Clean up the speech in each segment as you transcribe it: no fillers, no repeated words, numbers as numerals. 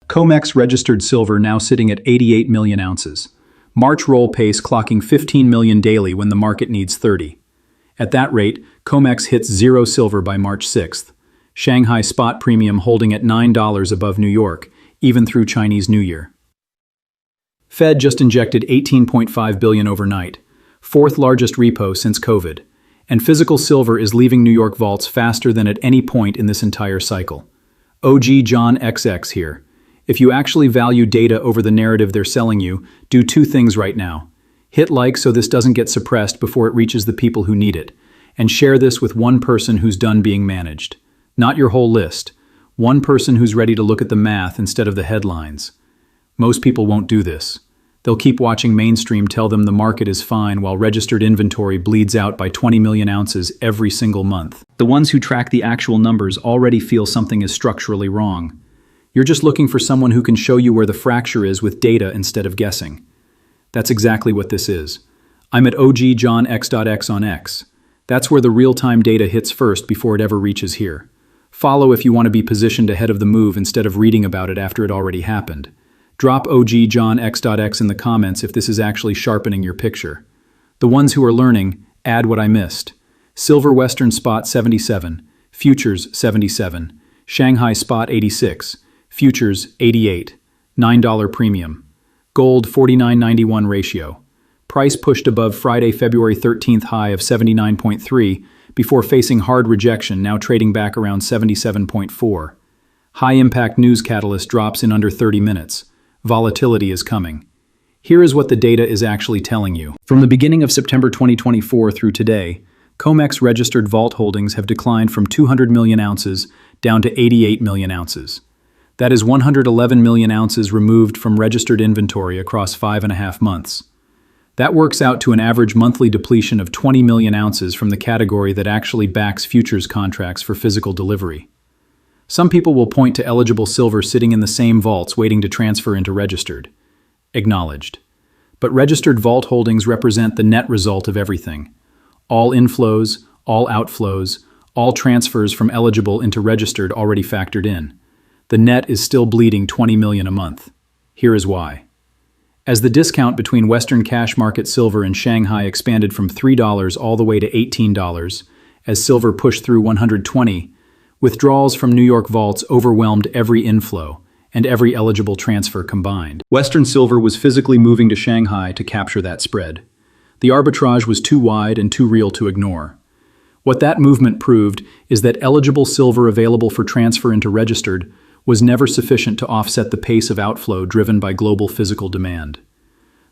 COMEX registered silver now sitting at 88 million ounces. March roll pace clocking 15 million daily when the market needs 30. At that rate, COMEX hits zero silver by March 6th. Shanghai spot premium holding at $9 above New York, even through Chinese New Year. Fed just injected $18.5 billion overnight, fourth largest repo since COVID, and physical silver is leaving New York vaults faster than at any point in this entire cycle. OG John X.X. here. If you actually value data over the narrative they're selling you, do two things right now. Hit like so this doesn't get suppressed before it reaches the people who need it, and share this with one person who's done being managed. Not your whole list. One person who's ready to look at the math instead of the headlines. Most people won't do this. They'll keep watching mainstream tell them the market is fine while registered inventory bleeds out by 20 million ounces every single month. The ones who track the actual numbers already feel something is structurally wrong. You're just looking for someone who can show you where the fracture is with data instead of guessing. That's exactly what this is. I'm at OG John X.X on X. That's where the real-time data hits first before it ever reaches here. Follow if you want to be positioned ahead of the move instead of reading about it after it already happened. Drop OG John X.X in the comments if this is actually sharpening your picture. The ones who are learning, add what I missed. Silver Western Spot 77, Futures 77, Shanghai Spot 86, Futures 88, $9 premium. Gold 49.91 ratio. Price pushed above Friday, February 13th high of 79.3 before facing hard rejection, now trading back around 77.4. High-impact news catalyst drops in under 30 minutes. Volatility is coming. Here is what the data is actually telling you. From the beginning of September 2024 through today, COMEX registered vault holdings have declined from 200 million ounces down to 88 million ounces. That is 111 million ounces removed from registered inventory across 5.5 months. That works out to an average monthly depletion of 20 million ounces from the category that actually backs futures contracts for physical delivery. Some people will point to eligible silver sitting in the same vaults waiting to transfer into registered. Acknowledged. But registered vault holdings represent the net result of everything. All inflows, all outflows, all transfers from eligible into registered already factored in. The net is still bleeding 20 million a month. Here is why. As the discount between Western cash market silver and Shanghai expanded from $3 all the way to $18, as silver pushed through 120, withdrawals from New York vaults overwhelmed every inflow and every eligible transfer combined. Western silver was physically moving to Shanghai to capture that spread. The arbitrage was too wide and too real to ignore. What that movement proved is that eligible silver available for transfer into registered was never sufficient to offset the pace of outflow driven by global physical demand.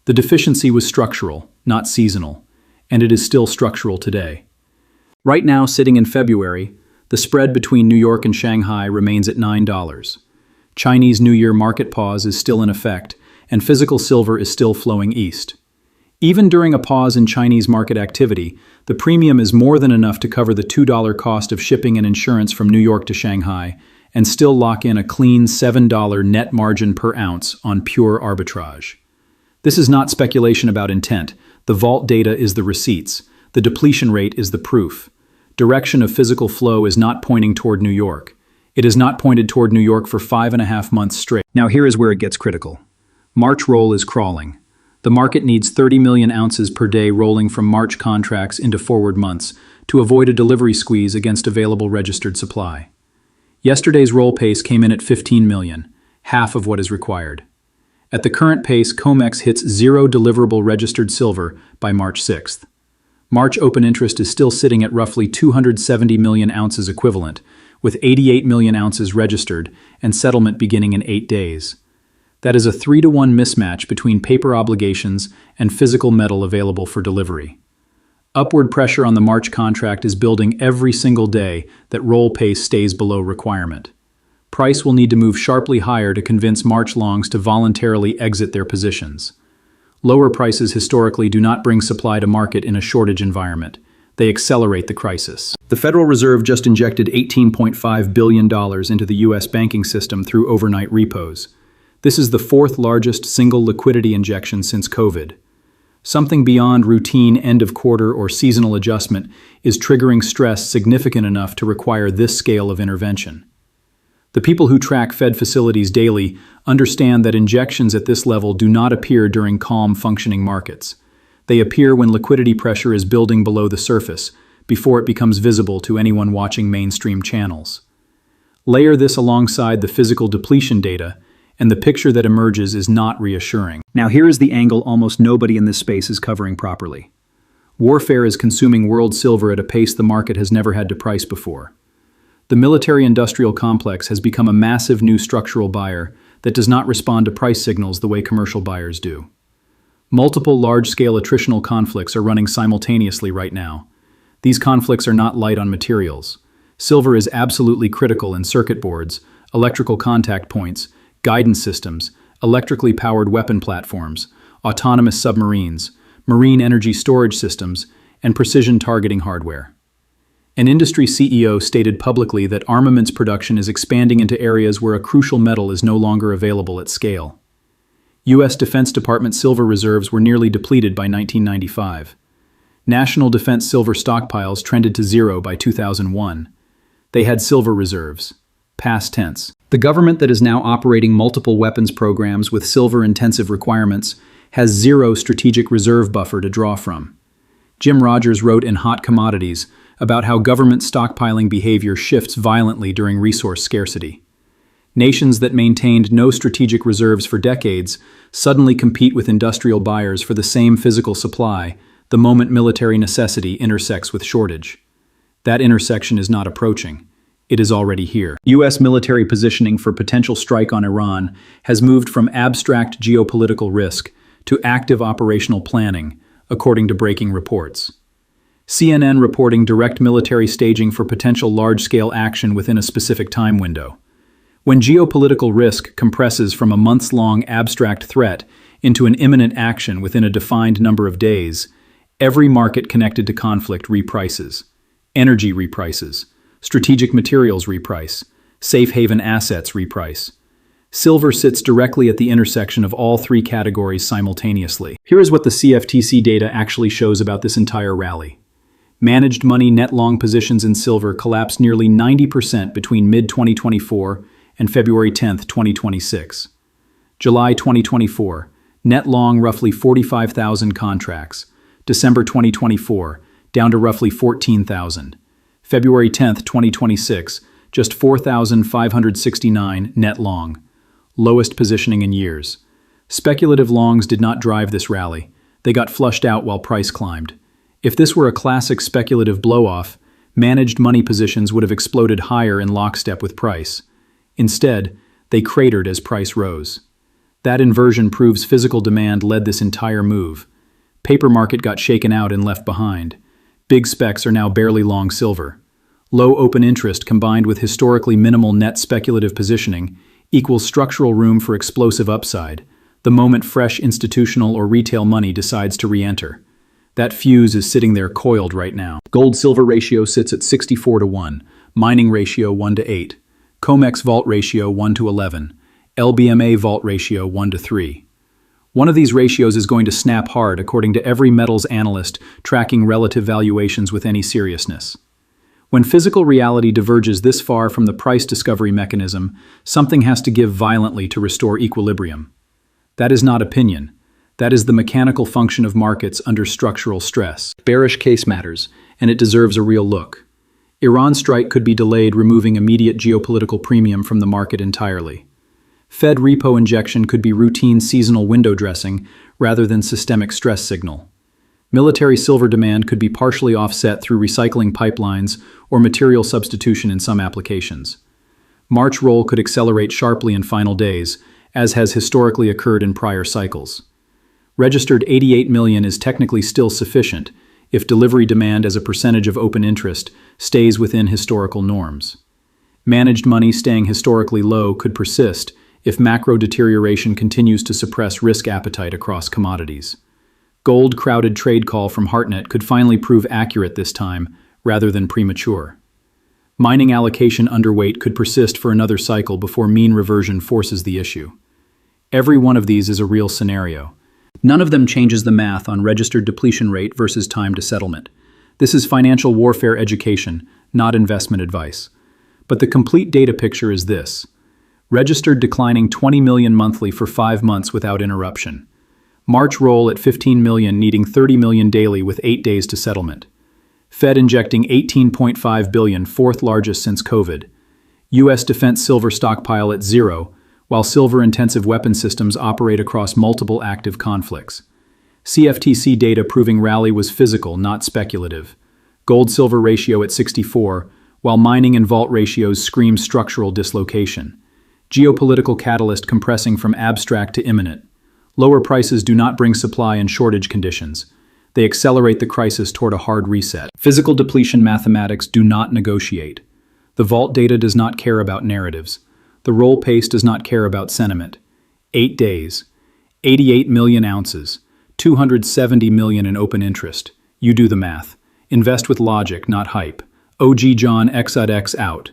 The deficiency was structural, not seasonal, and it is still structural today. Right now, sitting in February, the spread between New York and Shanghai remains at $9. Chinese New Year market pause is still in effect, and physical silver is still flowing east. Even during a pause in Chinese market activity, the premium is more than enough to cover the $2 cost of shipping and insurance from New York to Shanghai, and still lock in a clean $7 net margin per ounce on pure arbitrage. This is not speculation about intent. The vault data is the receipts. The depletion rate is the proof. Direction of physical flow is not pointing toward New York. It has not pointed toward New York for 5.5 months straight. Now here is where it gets critical. March roll is crawling. The market needs 30 million ounces per day rolling from March contracts into forward months to avoid a delivery squeeze against available registered supply. Yesterday's roll pace came in at 15 million, half of what is required. At the current pace, COMEX hits zero deliverable registered silver by March 6th. March open interest is still sitting at roughly 270 million ounces equivalent, with 88 million ounces registered and settlement beginning in 8 days. That is a 3-to-1 mismatch between paper obligations and physical metal available for delivery. Upward pressure on the March contract is building every single day that roll pace stays below requirement. Price will need to move sharply higher to convince March longs to voluntarily exit their positions. Lower prices historically do not bring supply to market in a shortage environment. They accelerate the crisis. The Federal Reserve just injected $18.5 billion into the U.S. banking system through overnight repos. This is the fourth largest single liquidity injection since COVID. Something beyond routine end-of-quarter or seasonal adjustment is triggering stress significant enough to require this scale of intervention. The people who track Fed facilities daily understand that injections at this level do not appear during calm, functioning markets. They appear when liquidity pressure is building below the surface, before it becomes visible to anyone watching mainstream channels. Layer this alongside the physical depletion data, and the picture that emerges is not reassuring. Now here is the angle almost nobody in this space is covering properly. Warfare is consuming world silver at a pace the market has never had to price before. The military-industrial complex has become a massive new structural buyer that does not respond to price signals the way commercial buyers do. Multiple large-scale attritional conflicts are running simultaneously right now. These conflicts are not light on materials. Silver is absolutely critical in circuit boards, electrical contact points, guidance systems, electrically powered weapon platforms, autonomous submarines, marine energy storage systems, and precision targeting hardware. An industry CEO stated publicly that armaments production is expanding into areas where a crucial metal is no longer available at scale. U.S. Defense Department silver reserves were nearly depleted by 1995. National defense silver stockpiles trended to zero by 2001. They had silver reserves. Past tense. The government that is now operating multiple weapons programs with silver-intensive requirements has zero strategic reserve buffer to draw from. Jim Rogers wrote in Hot Commodities about how government stockpiling behavior shifts violently during resource scarcity. Nations that maintained no strategic reserves for decades suddenly compete with industrial buyers for the same physical supply the moment military necessity intersects with shortage. That intersection is not approaching. It is already here. U.S. military positioning for potential strike on Iran has moved from abstract geopolitical risk to active operational planning, according to breaking reports. CNN reporting direct military staging for potential large-scale action within a specific time window. When geopolitical risk compresses from a months-long abstract threat into an imminent action within a defined number of days, every market connected to conflict reprices. Energy reprices. Strategic materials reprice. Safe haven assets reprice. Silver sits directly at the intersection of all three categories simultaneously. Here is what the CFTC data actually shows about this entire rally. Managed money net long positions in silver collapsed nearly 90% between mid-2024 and February 10, 2026. July 2024, net long roughly 45,000 contracts. December 2024, down to roughly 14,000. February 10, 2026, just 4,569 net long. Lowest positioning in years. Speculative longs did not drive this rally. They got flushed out while price climbed. If this were a classic speculative blow-off, managed money positions would have exploded higher in lockstep with price. Instead, they cratered as price rose. That inversion proves physical demand led this entire move. Paper market got shaken out and left behind. Big specs are now barely long silver. Low open interest combined with historically minimal net speculative positioning equals structural room for explosive upside, the moment fresh institutional or retail money decides to re-enter. That fuse is sitting there coiled right now. Gold-silver ratio sits at 64-1, mining ratio 1-8, COMEX vault ratio 1-11, LBMA vault ratio 1-3. One of these ratios is going to snap hard according to every metals analyst tracking relative valuations with any seriousness. When physical reality diverges this far from the price discovery mechanism, something has to give violently to restore equilibrium. That is not opinion. That is the mechanical function of markets under structural stress. Bearish case matters, and it deserves a real look. Iran strike could be delayed, removing immediate geopolitical premium from the market entirely. Fed repo injection could be routine seasonal window dressing rather than systemic stress signal. Military silver demand could be partially offset through recycling pipelines or material substitution in some applications. March roll could accelerate sharply in final days, as has historically occurred in prior cycles. Registered 88 million is technically still sufficient if delivery demand as a percentage of open interest stays within historical norms. Managed money staying historically low could persist if macro deterioration continues to suppress risk appetite across commodities. Gold crowded trade call from Hartnett could finally prove accurate this time, rather than premature. Mining allocation underweight could persist for another cycle before mean reversion forces the issue. Every one of these is a real scenario. None of them changes the math on registered depletion rate versus time to settlement. This is financial warfare education, not investment advice. But the complete data picture is this. Registered declining 20 million monthly for 5 months without interruption. March roll at 15 million, needing 30 million daily with 8 days to settlement. Fed injecting 18.5 billion, fourth largest since COVID. U.S. defense silver stockpile at 0, while silver-intensive weapon systems operate across multiple active conflicts. CFTC data proving rally was physical, not speculative. Gold-silver ratio at 64, while mining and vault ratios scream structural dislocation. Geopolitical catalyst compressing from abstract to imminent. Lower prices do not bring supply and shortage conditions. They accelerate the crisis toward a hard reset. Physical depletion mathematics do not negotiate. The vault data does not care about narratives. The roll pace does not care about sentiment. 8 days. 88 million ounces. 270 million in open interest. You do the math. Invest with logic, not hype. OG John X.X. out.